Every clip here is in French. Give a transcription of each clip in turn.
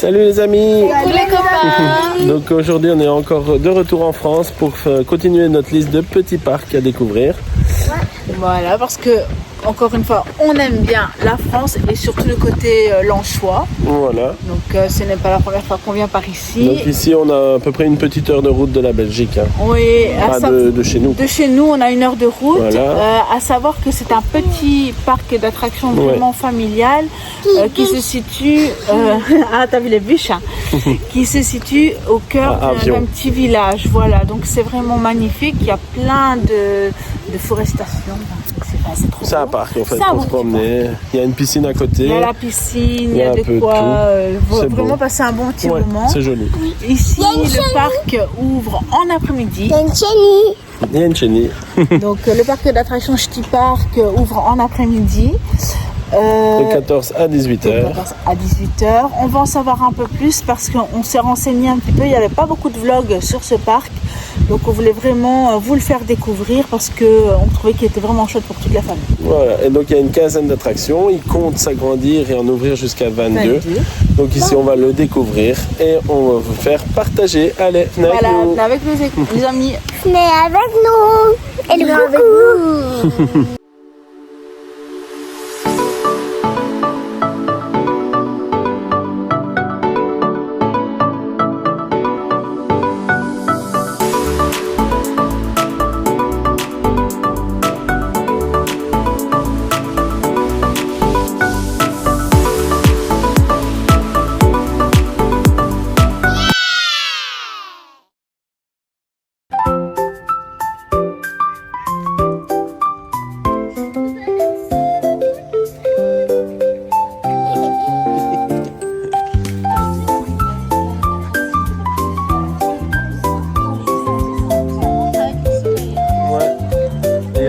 Salut les amis. Salut les copains. Donc aujourd'hui on est encore de retour en France pour continuer notre liste de petits parcs à découvrir. Voilà, parce que encore une fois, on aime bien la France et surtout le côté Lanchois. Voilà. Donc ce n'est pas la première fois qu'on vient par ici. Donc ici on a à peu près une petite heure de route de la Belgique. Hein. Oui, de chez nous. De chez nous, on a 1 heure de route. Voilà. À savoir que c'est un petit parc d'attractions vraiment familial qui se situe. Ah, t'as vu les bûches hein, qui se situe au cœur d'un petit village. Voilà, donc c'est vraiment magnifique. Il y a plein de forestation. C'est trop c'est un parc en fait pour se promener. Il y a une piscine à côté. Il y a la piscine, il y a de quoi vraiment passer un bon petit moment. C'est joli. Ici, le parc ouvre en après-midi. Il y a une chenille. Donc le parc d'attractions Ch'ti Park ouvre en après-midi. De 14 à 18h. À 18h. On va en savoir un peu plus parce qu'on s'est renseigné un petit peu. Il n'y avait pas beaucoup de vlogs sur ce parc. Donc on voulait vraiment vous le faire découvrir parce qu'on trouvait qu'il était vraiment chouette pour toute la famille. Voilà, et donc il y a une quinzaine d'attractions. Il compte s'agrandir et en ouvrir jusqu'à 22. Donc ici on va le découvrir et on va vous faire partager. Allez, venez avec nous. Venez avec nous les amis. Venez avec nous. Et venez avec nous.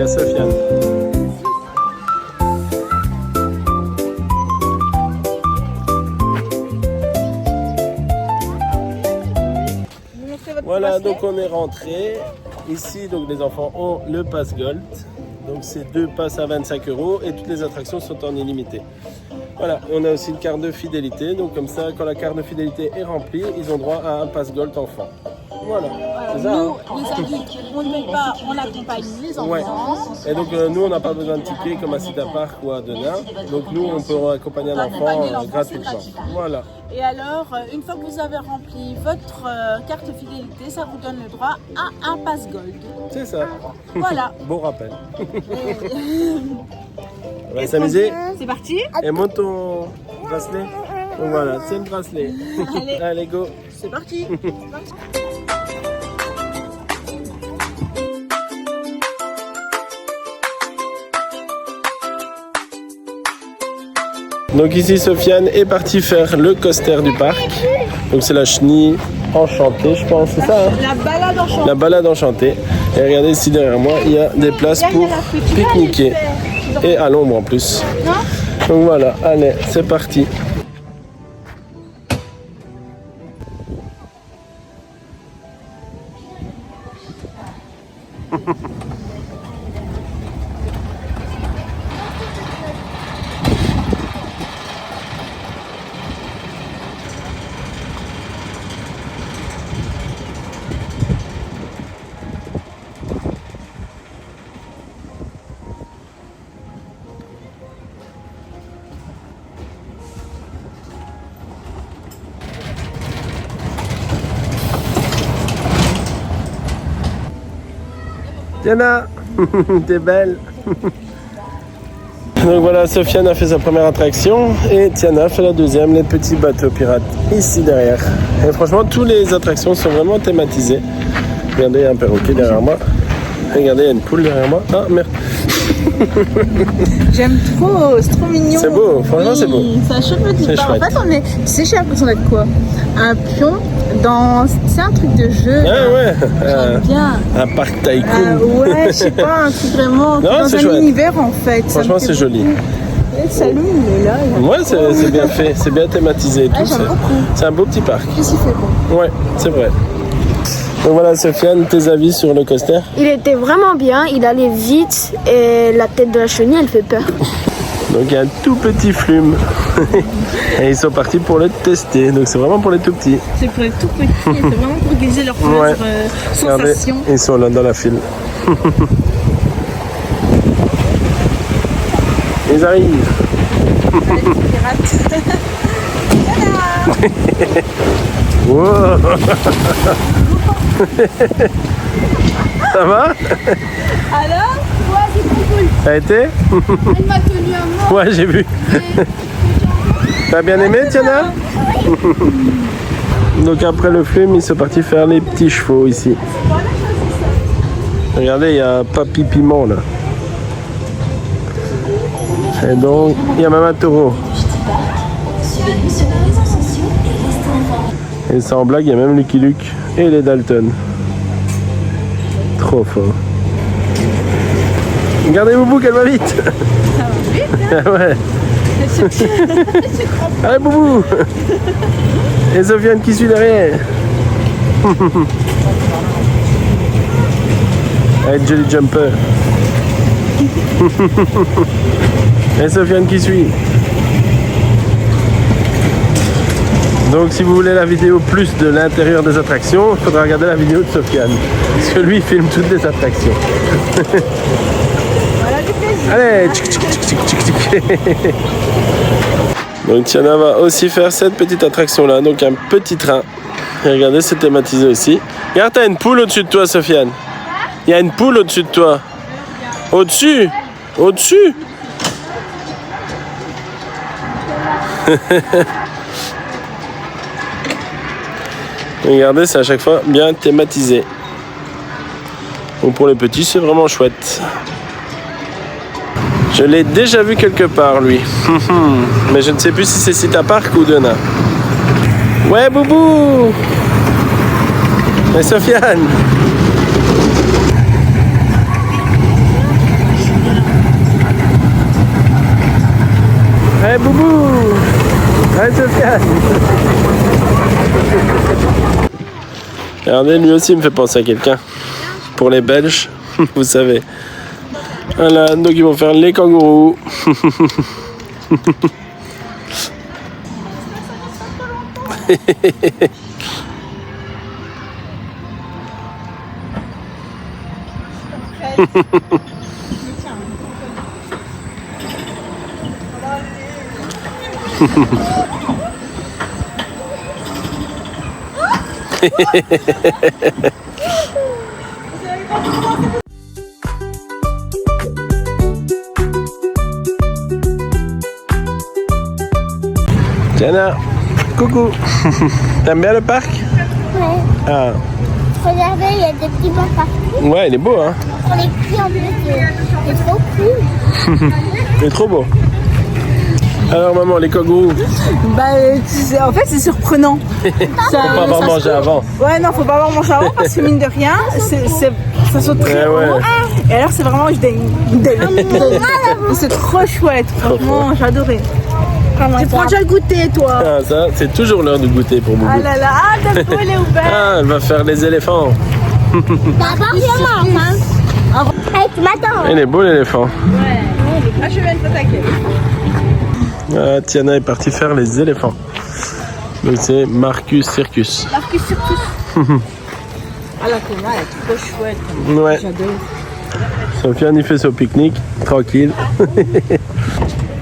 Sofiane. Voilà, donc on est rentré. Ici, donc les enfants ont le pass Gold. Donc c'est 2 passes à 25 € et toutes les attractions sont en illimité. Voilà, on a aussi une carte de fidélité. Donc comme ça, quand la carte de fidélité est remplie, ils ont droit à un pass Gold enfant. Voilà, c'est ça. Nous, les adultes, on ne paye pas, on accompagne les enfants. Ouais. Et donc nous, on n'a pas besoin de ticket comme à Cita Park ou à Denain. Donc nous, on peut accompagner un enfant gratuitement. Voilà. Et alors, une fois que vous avez rempli votre carte fidélité, ça vous donne le droit à un pass Gold. C'est ça. Voilà. Bon rappel. On va s'amuser. C'est parti. Et monte ton bracelet. Donc voilà, c'est le bracelet. Allez, go. C'est parti. Donc ici, Sofiane est partie faire le coaster du parc. Donc c'est la chenille enchantée, je pense, c'est ça hein? La balade enchantée. La balade enchantée. Et regardez ici derrière moi, il y a des places pour pique-niquer. Et à l'ombre en plus. Donc voilà, allez, c'est parti. Tiana, t'es belle. Donc voilà, Sofiane a fait sa première attraction et Tiana fait la deuxième, les petits bateaux pirates, ici derrière. Et franchement, toutes les attractions sont vraiment thématisées. Regardez, il y a un perroquet derrière moi. Regardez, il y a une poule derrière moi. Ah, merde. J'aime trop, c'est trop mignon. C'est beau, franchement c'est beau. C'est un cheveu du pas. En fait, on est. Tu sais, j'ai l'impression d'être quoi? Un pion dans. C'est un truc de jeu. Ah ouais. J'aime bien. Un parc tycoon. Ouais, je sais pas, un truc vraiment. Non, dans un chouette. univers en fait. Franchement, c'est joli. Et salut, il est là. Ouais, c'est bien fait, c'est bien thématisé. Ah, j'aime beaucoup. C'est un beau petit parc. Qu'est-ce qu'il fait bon? Ouais, c'est vrai. Donc voilà, Sofiane, tes avis sur le coaster? Il était vraiment bien, il allait vite et la tête de la chenille, elle fait peur. Donc il y a un tout petit flume. Et ils sont partis pour le tester. Donc c'est vraiment pour les tout petits. C'est pour les tout petits, c'est vraiment pour guiser leurs premières sensations. Regardez, ils sont là dans la file. Ils arrivent. Wow. Ça va? Alors, ouais, c'est trop cool. Ça a été? Elle m'a tenu à moi. Ouais, j'ai vu. T'as bien aimé, Tiana? Donc après le film, ils sont partis faire les petits chevaux ici. Regardez, il y a Papy Piment là. Et donc, il y a même un taureau. Et sans blague, il y a même Lucky Luke et les Dalton. Trop fort. Regardez Boubou qu'elle va vite. Ça va vite, hein? Ouais. Allez Boubou. Et Sofiane qui suit derrière. Avec Jelly Jumper. Et Sofiane qui suit. Donc si vous voulez la vidéo plus de l'intérieur des attractions, il faudra regarder la vidéo de Sofiane. Parce que lui il filme toutes les attractions. Allez, tchic, tchic, tchic, tchic, tchic, tchic. Donc Tiana va aussi faire cette petite attraction là, donc un petit train. Et regardez, c'est thématisé aussi. Regarde, t'as une poule au-dessus de toi, Sofiane. Il y a une poule au-dessus de toi. Au-dessus. Au-dessus. Regardez, c'est à chaque fois bien thématisé. Donc pour les petits, c'est vraiment chouette. Je l'ai déjà vu quelque part, lui. Mais je ne sais plus si c'est Cita Park ou Dena. Ouais, Boubou. Et Sofiane. Ouais, Boubou. Ouais, Sofiane. Regardez, lui aussi me fait penser à quelqu'un. Pour les Belges, vous savez. Voilà, donc ils vont faire les kangourous. Tiana, coucou. T'aimes bien le parc? Ouais. Ah. Regardez, il y a des petits bancs partout. Ouais, il est beau, hein. Pour les petits en plus, c'est trop cool. Il est trop beau. Alors maman, les kangourous. En fait, c'est surprenant. Faut pas avoir mangé avant. Ouais, non, faut pas avoir mangé avant parce que mine de rien, ça saute très haut. Et alors, c'est vraiment c'est trop chouette. Franchement, j'ai adoré. Tu prends déjà le goûter, toi. Ah, ça, c'est toujours l'heure du goûter pour Boubou. Ah là là, t'as trouvé les ouvert. Ah, elle va faire les éléphants. D'abord, je mange. Hey, tu m'attends. Il est beau l'éléphant. Ouais. Ah, je vais une photo avec l'éléphant. Ah, Tiana est partie faire les éléphants. Donc c'est Marcus Circus. Marcus Circus. Ah la Thomas, elle est trop chouette. Ouais. J'adore. Sofiane il fait son pique-nique, tranquille.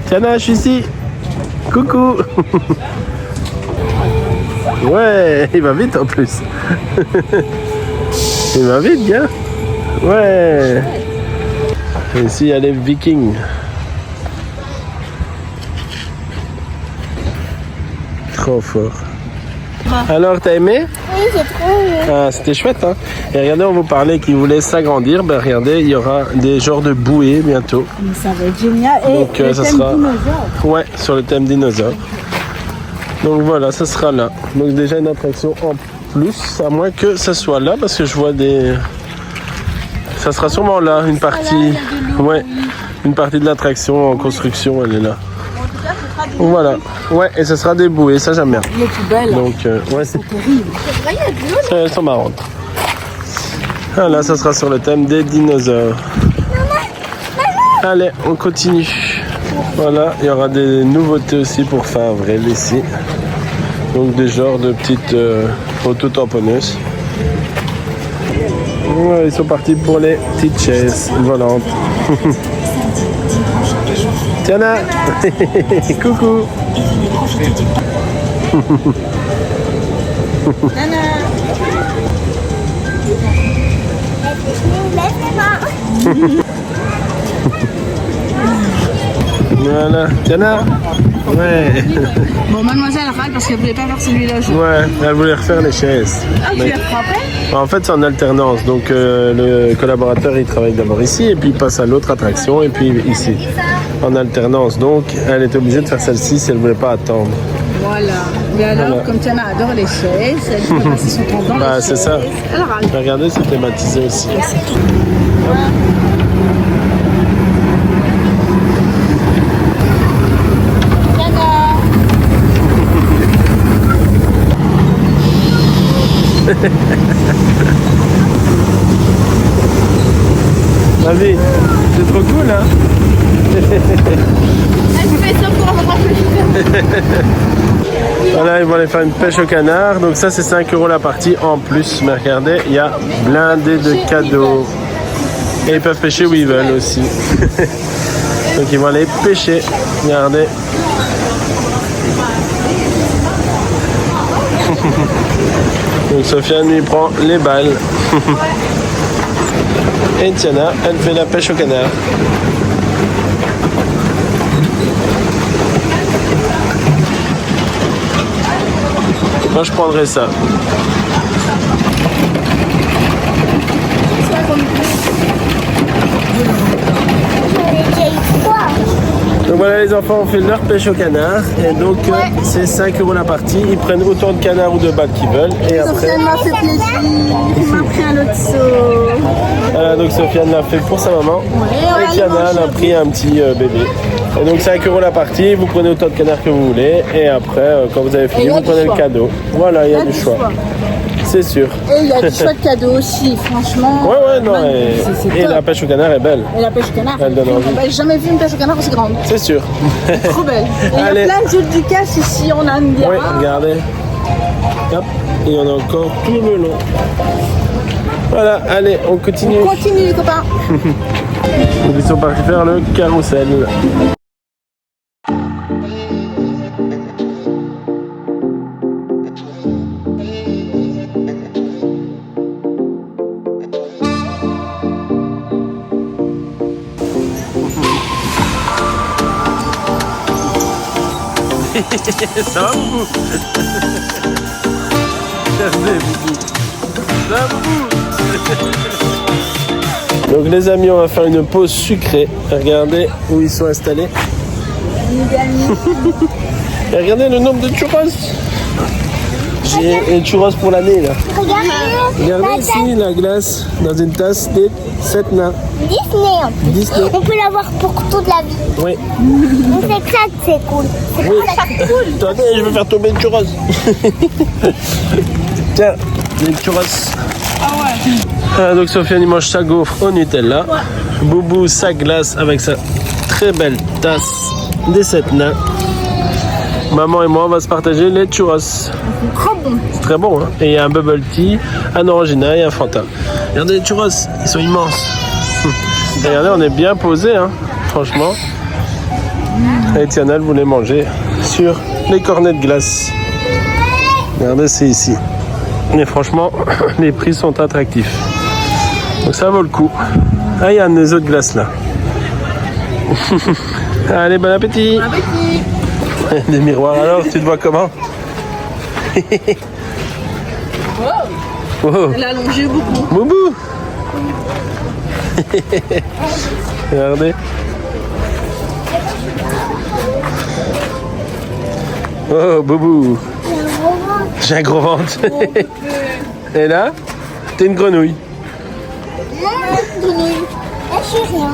Tiana, je suis ici. Coucou. Ouais, il va vite en plus. Il va vite, gars. Ouais. Et ici, il y a les Vikings. Trop fort. Alors, t'as aimé? Oui, c'est trop. Ah, c'était chouette, hein. Et regardez, on vous parlait qu'ils voulaient s'agrandir. Ben regardez, il y aura des genres de bouées bientôt. Mais ça va être génial. Et donc le ça thème sera. dinosaure. Ouais, sur le thème dinosaure. Donc voilà, ça sera là. Donc déjà une attraction en plus, à moins que ça soit là, parce que je vois des. Ça sera sûrement là, une partie. Ouais, une partie de l'attraction en construction, elle est là. Voilà, ouais, et ce sera des bouées, ça j'aime bien. Les plus belles. Donc, ouais, c'est Terrible. elles sont marrantes. Ah, là, ça sera sur le thème des dinosaures. Allez, on continue. Voilà, il y aura des nouveautés aussi pour fin avril ici. Donc des genres de petites auto-tamponneuses. Ouais, ils sont partis pour les petites chaises volantes. Tiana. Coucou. Voilà, Tiana. Ouais. Bon, mademoiselle râle parce qu'elle voulait pas faire celui-là. Ouais, elle voulait refaire les chaises. Ah, tu l'as frappé? En fait, c'est en alternance. Donc, le collaborateur, il travaille d'abord ici et puis il passe à l'autre attraction et puis ici. En alternance. Donc, elle était obligée de faire celle-ci si elle ne voulait pas attendre. Voilà. Mais alors, voilà. Comme Tiana adore les chaises, elle peut passer son temps dans les chaises. C'est ça. Elle râle. Regardez, c'est thématisé aussi. Ma vie, c'est trop cool, hein? Elle fait ça pour avoir Voilà, ils vont aller faire une pêche au canard. Donc ça, c'est 5 € la partie en plus. Mais regardez, il y a blindé de cadeaux. Et ils peuvent pêcher où ils veulent aussi. Donc ils vont aller pêcher. Regardez. Donc Sofiane lui prend les balles. Et Tiana, elle fait la pêche au canard. Moi je prendrais ça. Donc voilà, les enfants ont fait leur pêche au canard et donc c'est 5 € la partie. Ils prennent autant de canards ou de balles qu'ils veulent et après... Sofiane m'a fait plaisir, il m'a pris un autre seau. Voilà, donc Sofiane l'a fait pour sa maman et Tiana a pris un petit bébé. Et donc 5 € la partie, vous prenez autant de canards que vous voulez et après quand vous avez fini vous prenez le cadeau. Voilà, il y a du choix. C'est sûr. Et il y a du choix de cadeaux aussi, franchement. Ouais, non, et la pêche au canard est belle. Et la pêche au canard, elle donne envie. J'ai jamais vu une pêche au canard aussi grande. C'est sûr. Trop belle. Et il y a plein de jeux de casse ici, on a une bière. Oui, regardez. Hop, il y en a encore tout le long. Voilà, allez, on continue. On continue les copains. Ils sont partis faire le carrousel. Ça va, Boubou? Regardez, Boubou. Ça va, Boubou? Donc les amis, on va faire une pause sucrée. Regardez où ils sont installés. Et regardez le nombre de churros. J'ai un churros pour l'année là. Regardez ici la glace dans une tasse des 7 nains. Disney. On peut l'avoir pour toute la vie. Oui. C'est ça que c'est cool. C'est Oui. ça cool. Attendez, je vais faire tomber une churros. Tiens, une churros. Ah, donc Sofiane il mange sa gaufre au Nutella. Ouais. Boubou sa glace avec sa très belle tasse des 7 nains. Maman et moi on va se partager les churros. C'est trop bon. C'est très bon, hein. Et il y a un bubble tea, un orangina et un Fanta. Regardez les churros, ils sont immenses. Et regardez, on est bien posé, hein, franchement. Et Tiana elle voulait manger sur les cornets de glace. Regardez, c'est ici. Mais franchement, les prix sont attractifs. Donc ça vaut le coup. Ah, il y a des autres glaces là. Allez, bon appétit. Bon appétit. Des miroirs, alors, tu te vois comment? Wow. Elle a allongé beaucoup. Boubou. Regardez. Oh, Boubou. J'ai un gros ventre. Et là, t'es une grenouille. Grenouille. Je suis rien.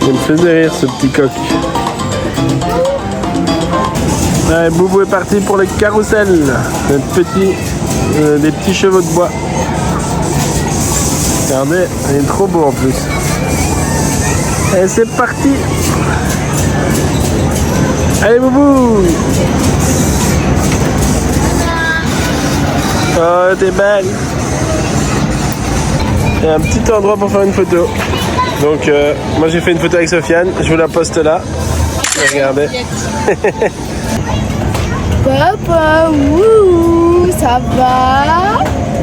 Il me faisait rire ce petit coq. Ouais, Boubou est parti pour le carrousel. Des petits chevaux de bois. Regardez, il est trop beau en plus. Et c'est parti. Allez, Boubou. Oh, t'es belle. Il y a un petit endroit pour faire une photo. Donc, moi j'ai fait une photo avec Sofiane. Je vous la poste là. Regardez. Papa, ouh, ça va?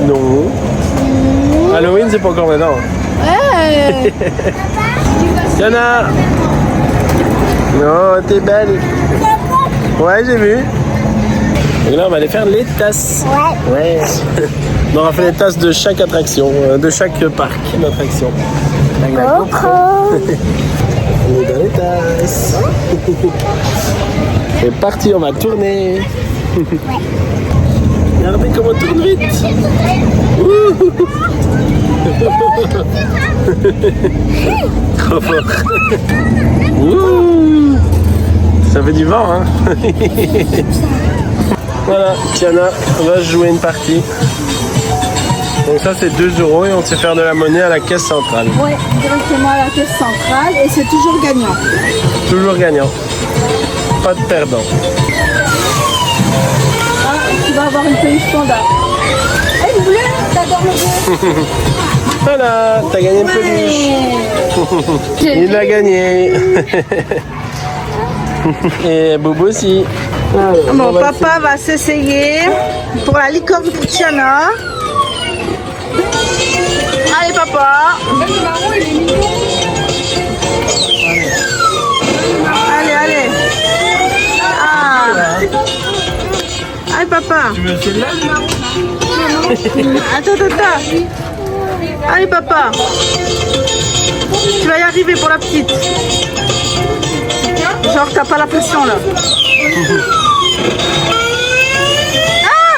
Non. Halloween, c'est pas encore maintenant. Ouais. Tiana. Non, t'es belle. Ouais, j'ai vu. Donc là, on va aller faire les tasses. Ouais. On aura fait les tasses de chaque attraction, de chaque parc d'attraction. On est dans les tasses. C'est parti, on va tourner. Regardez comment on tourne vite. Trop fort. Ça fait du vent, hein. Voilà, Tiana va jouer une partie. Donc ça c'est 2 € et on sait faire de la monnaie à la caisse centrale. Ouais, directement à la caisse centrale et c'est toujours gagnant. Toujours gagnant. Pas de perdant. Ah, tu vas avoir une peluche panda. Eh, le bleu, t'adores le bleu. Voilà, t'as gagné une peluche. Il l'a gagné. Et Bobo aussi. Bon, papa va s'essayer pour la licorne pour Tiana. Allez, papa. Allez. Ah. Allez, papa. Tu veux celle-là? Attends. Allez, papa. Tu vas y arriver pour la petite. Genre, t'as pas la pression là. Ah!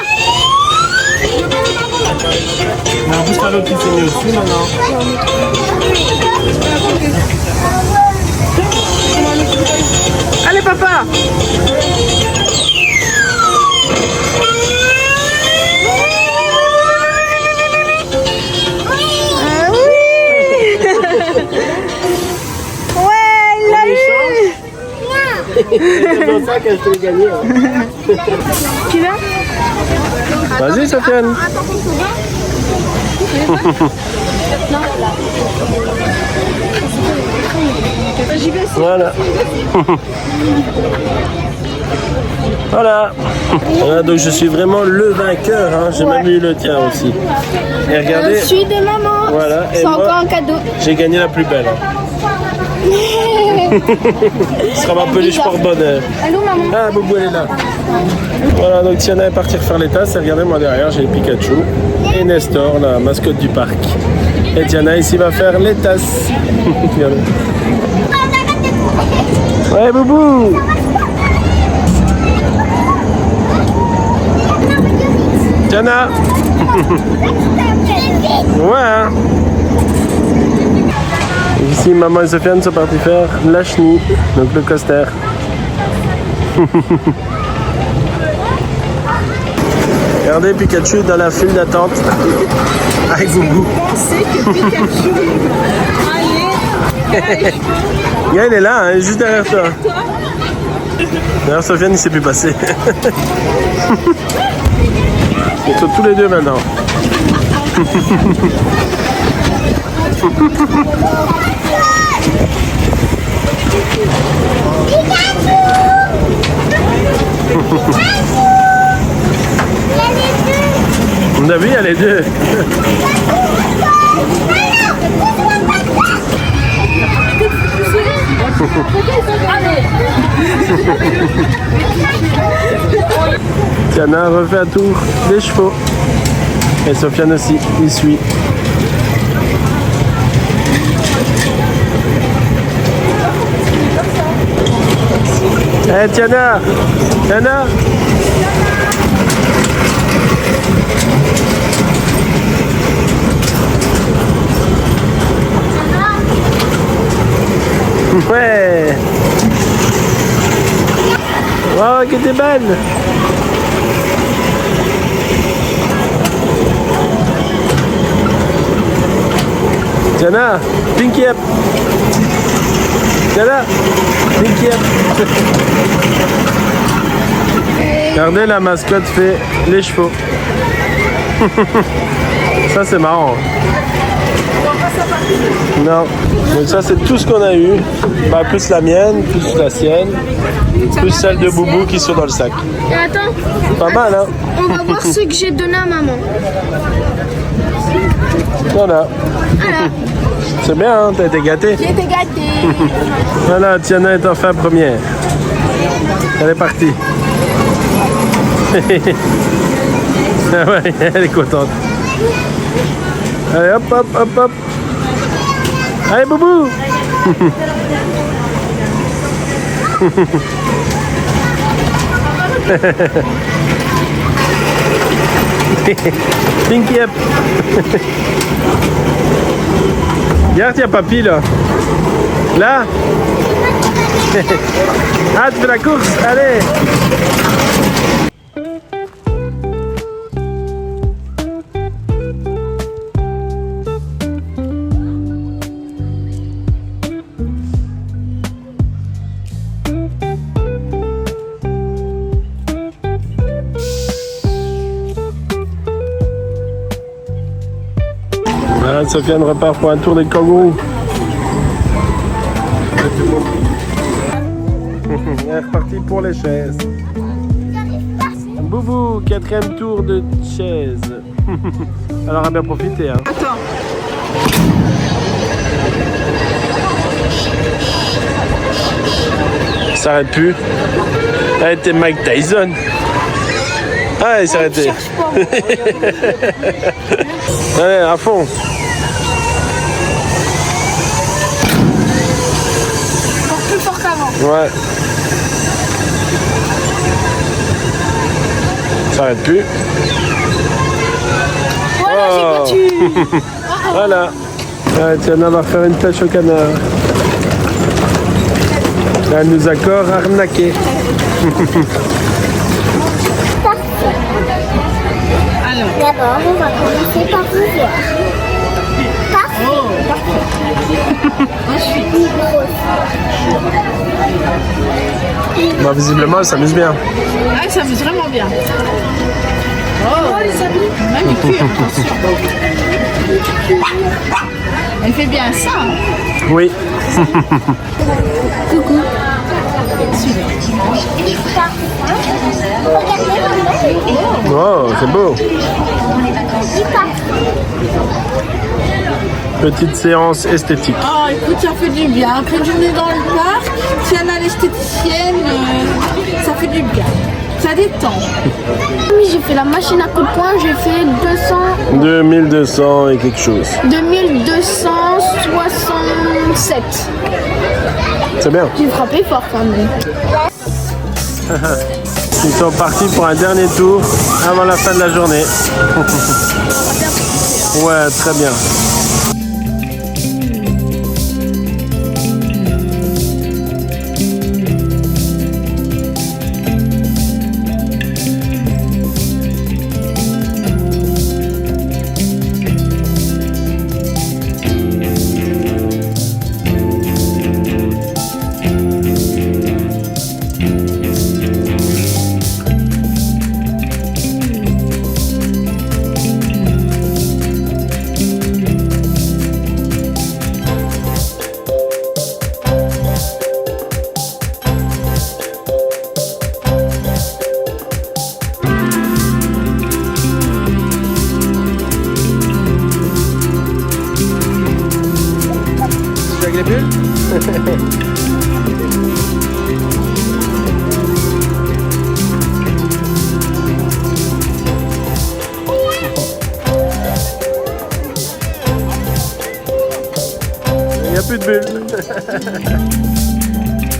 Mais en plus, t'as l'autre qui s'est mis au-dessus maintenant. Allez, papa. C'est dans ça que je t'ai gagné. Qui là? Vas-y, Sofiane. Voilà. Voilà, donc je suis vraiment le vainqueur. Hein. J'ai même eu le tien aussi. Et regardez. Je suis de maman. Voilà. C'est encore un cadeau. J'ai gagné la plus belle. Ce sera ma peluche porte-bonheur. Allô, maman. Ah, Boubou, elle est là. Voilà, donc Tiana est partie refaire les tasses. Et regardez, moi derrière, j'ai Pikachu et Nestor, la mascotte du parc. Et Tiana ici va faire les tasses. Regardez. Ouais, Boubou. Tiana. Ouais, hein. Ici, maman et Sofiane sont partis faire la chenille, donc le coaster. Regardez Pikachu dans la file d'attente avec Boubou. Pensez que Pikachu. Allez. Yeah, il est là, hein, juste derrière toi. D'ailleurs, Sofiane, il s'est plus passer. Ils sont tous les deux maintenant. On a vu, il y a les deux. Tiana refait un tour des chevaux. Et Sofiane aussi, il suit. Eh Tiana! Tiana! Ouais! Wow, que t'es belle! Tiana, Pinky up. Tiens là. T'inquiète. Regardez, la mascotte fait les chevaux. Ça c'est marrant. Non, donc ça c'est tout ce qu'on a eu. Bah, plus la mienne, plus la sienne, plus celle de Boubou qui sont dans le sac. Et attends, Pas mal hein. on va voir ce que j'ai donné à maman. Voilà. C'est bien hein, t'as été gâtée. J'ai été gâtée. Voilà, Tiana est enfin première. Elle est partie. Ah ouais, elle est contente. Allez hop hop hop hop. Allez Boubou. Pinky up. Regarde, il y a papy là. Là. Ah, tu fais la course. Allez. Voilà, Sofiane repart pour un tour des kangourous. Elle est repartie pour les chaises. Boubou, 4e tour de chaise. Alors, à bien profiter. Hein. Attends. Il s'arrête plus. Elle était Mike Tyson. Ah, il s'est arrêté. Allez, à fond. Encore plus fort qu'avant. Ouais. Ça s'arrête plus. Voilà, Oh. j'ai battu. Voilà. Tiana va faire une tâche au canard. Elle nous a encore arnaqué. Alors. D'abord, on va commencer par vous voir. Ensuite. Bah, visiblement, elle s'amuse bien. Ah, ça s'amuse vraiment bien. Oh, les amis. Magnifique, attention. Elle fait bien ça. Hein. Oui. Coucou. Oh, c'est beau. Petite séance esthétique. Oh, écoute, ça fait du bien. Après une journée dans le parc, Tiana l'esthéticienne, ça fait du bien. Ça détend. Oui, j'ai fait la machine à coups de poing, j'ai fait 2200 et quelque chose. 2267. C'est bien. J'ai frappé fort quand même. Ils sont partis pour un dernier tour avant la fin de la journée. Ouais, très bien. Avec les bulles. Il n'y a plus de bulles.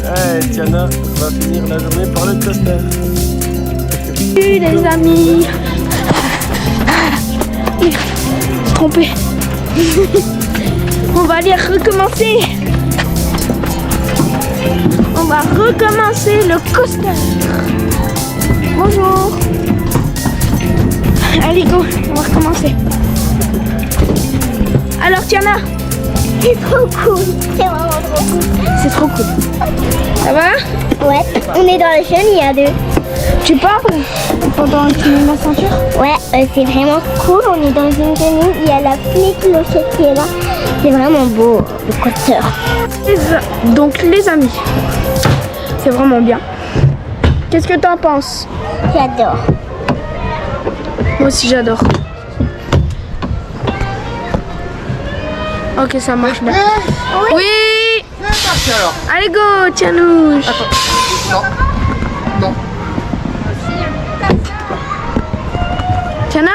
Ouais, Tiana va finir la journée par le coaster. Salut les amis. Trompé. On va aller recommencer. On va recommencer le coaster. Bonjour. Allez go, on va recommencer. Alors Tiana, C'est trop cool. C'est vraiment trop cool. C'est trop cool. Ça va? Ouais, on est dans le chenille à deux. Tu parles pendant que tu mets ma ceinture? Ouais, c'est vraiment cool. On est dans une chenille. Il y a la petite clochette qui est là. C'est vraiment beau, le coaster. Donc les amis, c'est vraiment bien. Qu'est-ce que t'en penses? J'adore. Moi aussi j'adore. Ok, ça marche bien. Oui. Allez go, Tianouche. Non. Non. Tiana,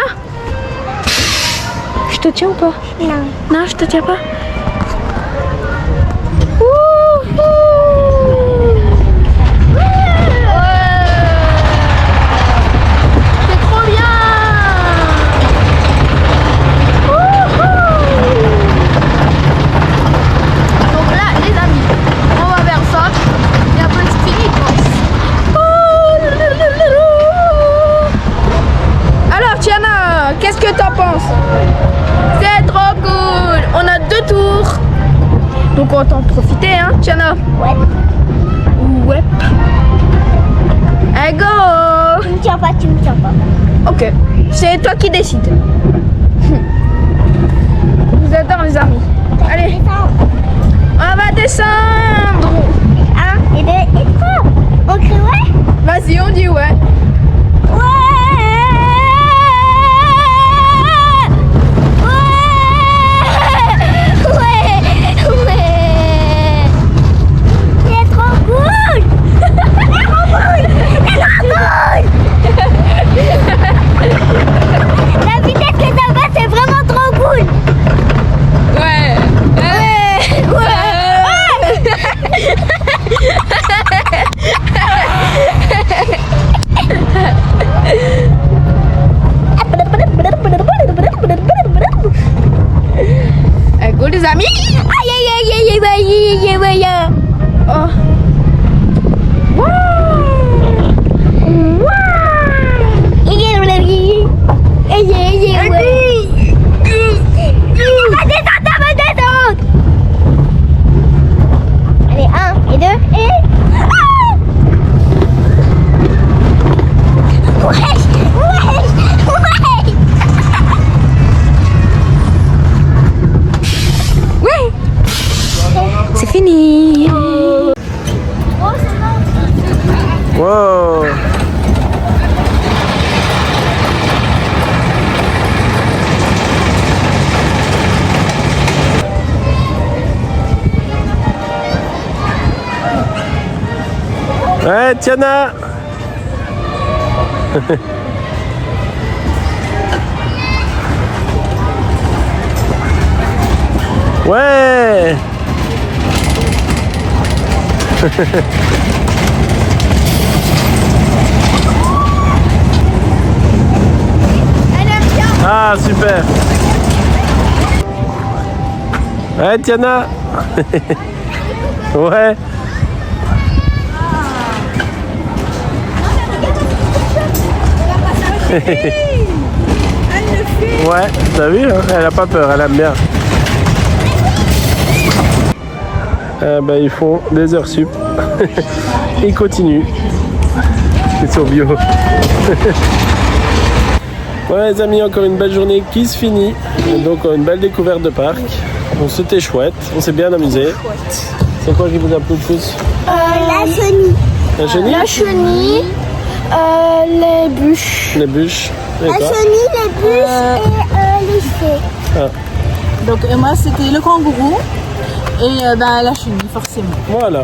je te tiens ou pas? Non. Non, je te tiens pas. C'est trop bien. Donc là, les amis, on va vers ça. Il y a un peu de fini, je pense. Alors, Tiana, qu'est-ce que t'en penses? C'est trop cool. On a 2 tours. Donc on va t'en profiter, hein, Tiana? Ouais. Ouais. Allez, go. Tu me tiens pas, tu me tiens pas. Ok, c'est toi qui décides. Je vous attends, les amis. Allez, on va descendre. 1 et 2 et 3. On crie ouais? Vas-y, on dit ouais. La vitesse que ça va, c'est vraiment trop cool. Ouais. Go les amis. Aïe aïe aïe aïe aïe aïe aïe aïe aïe. Oh. Allez, 1 et 2 et... C'est fini. Wow. Ouais, Tiana. Ouais. Ah, super. Ouais, Tiana. Ouais. Ouais, t'as vu, hein, elle a pas peur, elle aime bien. Ben, ils font des heures sup. Ils continuent. Ils sont bio. Voilà les amis, encore une belle journée qui se finit. Et donc une belle découverte de parc. Bon, c'était chouette, on s'est bien amusé. C'est quoi qui vous a plu le plus? La chenille. La chenille? La chenille, les bûches. Les bûches. Et La toi? chenille, les bûches et les fées. Ah, Donc moi c'était le kangourou et la chenille forcément. voilà.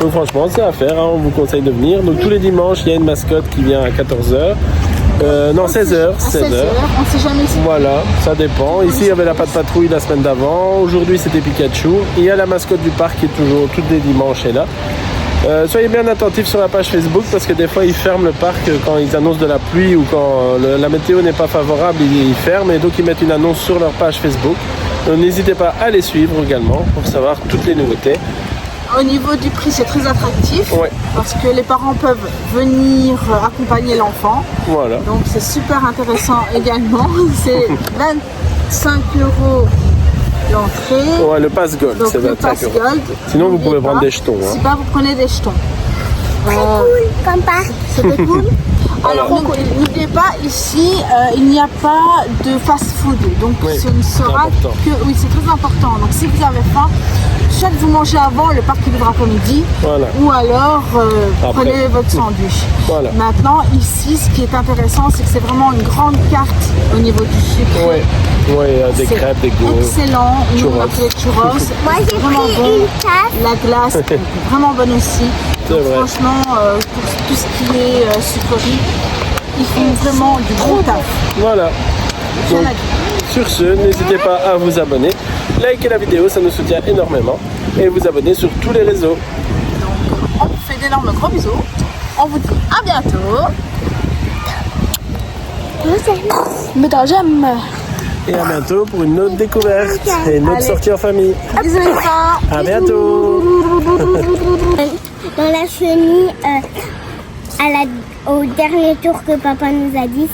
Donc franchement c'est à faire, hein, on vous conseille de venir. Donc tous les dimanches il y a une mascotte qui vient à 14h. Non 16h. 16h. On sait jamais si... Voilà, ça dépend. Ici, il y avait la patte patrouille la semaine d'avant. Aujourd'hui, c'était Pikachu. Il y a la mascotte du parc qui est toujours tous les dimanches est là. Soyez bien attentifs sur la page Facebook parce que des fois, ils ferment le parc quand ils annoncent de la pluie ou quand la météo n'est pas favorable, ils ferment et donc ils mettent une annonce sur leur page Facebook. Donc n'hésitez pas à les suivre également pour savoir toutes les nouveautés. Au niveau du prix, c'est très attractif Ouais. parce que les parents peuvent venir accompagner l'enfant. Voilà. Donc c'est super intéressant également. C'est 25 € l'entrée. Ouais, le pass gold, Donc c'est le 25 pass euros. gold. Sinon, vous n'oubliez pouvez prendre pas. des jetons. Si Hein. pas, vous prenez des jetons. Très cool, comme parc. C'était cool. Alors, n'oubliez pas, ici, il n'y a pas de fast-food. Donc, Oui, ce ne sera important. que... Oui, c'est très important. Donc, si vous avez faim, soit vous mangez avant, le parc il ouvre après-midi, Voilà. ou alors Après. prenez votre sandwich. Voilà. Maintenant, ici, ce qui est intéressant, c'est que c'est vraiment une grande carte au niveau du sucre. Ouais, ouais, des C'est crêpes, des gaufres. excellent. Nous, on a Churros. fait les churros. Moi, j'ai vraiment pris bon. une tasse. La glace est vraiment bonne aussi. C'est Donc, vrai. franchement, pour tout ce qui est sucrerie, ils font vraiment du bon taf. Voilà. Rien Donc, à dire. sur ce, n'hésitez pas à vous abonner, liker la vidéo, ça nous soutient énormément, et vous abonner sur tous les réseaux. On vous fait d'énormes gros bisous. On vous dit à bientôt. Mets un j'aime. Et à bientôt pour une autre découverte et une autre Allez. sortie en famille. Bisous les enfants. À bientôt. Dans la chenille, au dernier tour que papa nous a dit,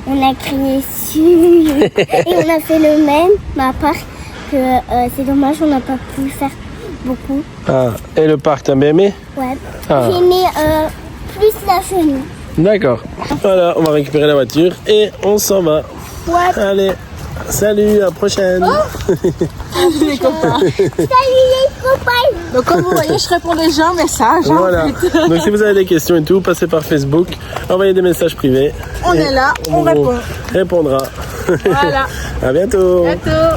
on a crié su et on a fait le même, mais à part que c'est dommage, on n'a pas pu faire beaucoup. Ah, et le parc, t'as bien aimé? Ouais. Ah. J'ai aimé plus la chenille. D'accord. Voilà, on va récupérer la voiture et on s'en va. Ouais. Allez, salut, à la prochaine. Les copains. Salut les copains. Donc comme vous voyez, je réponds déjà un message. hein, Voilà. en fait. Donc si vous avez des questions et tout, passez par Facebook, envoyez des messages privés. On Et est là, on vous répond. répondra. Voilà. À bientôt. Bientôt.